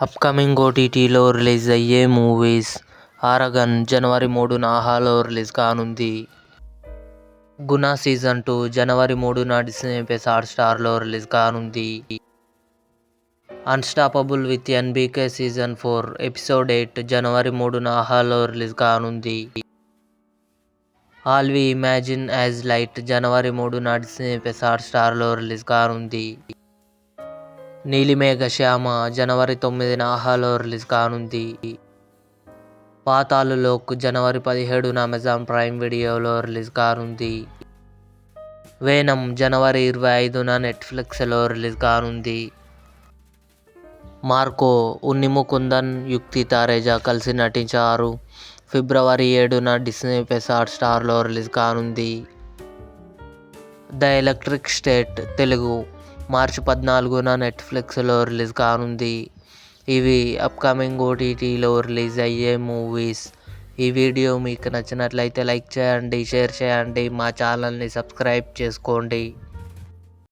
Upcoming ఓటీటీలో release అయ్యే movies. Aragon జనవరి 3న ఆహాలో రిలీజ్ కానుంది. గుణ సీజన్ 2 జనవరి 3న డిస్నీ+ హాట్‌స్టార్లో రిలీజ్ కానుంది. Unstoppable with NBK season 4 episode 8 జనవరి 3న ఆహాలో రిలీజ్ కానుంది. All we imagine as light జనవరి 3న డిస్నీ+ హాట్‌స్టార్లో రిలీజ్ కానుంది. నీలిమేఘ శ్యామ జనవరి 9న ఆహాలో రిలీజ్ కానుంది. పాతాళ్ లోక్ జనవరి 17న అమెజాన్ ప్రైమ్ వీడియోలో రిలీజ్ కానుంది. వేనం జనవరి 25న నెట్‌ఫ్లిక్స్‌లో రిలీజ్ కానుంది. మార్కో ఉన్ని ముకుందన్, యుక్తి తరేజా కలిసి నటించారు. ఫిబ్రవరి 7న డిస్నీ+ హాట్‌స్టార్లో రిలీజ్ కానుంది. ద ఎలక్ట్రిక్ స్టేట్ తెలుగు మార్చి 14న నెట్‌ఫ్లిక్స్‌లో రిలీజ్ కానుంది. ఇవి అప్కమింగ్ ఓటీటీలో రిలీజ్ అయ్యే మూవీస్. ఈ వీడియో మీకు నచ్చినట్లయితే లైక్ చేయండి, షేర్ చేయండి, మా ఛానల్ని సబ్స్క్రైబ్ చేసుకోండి.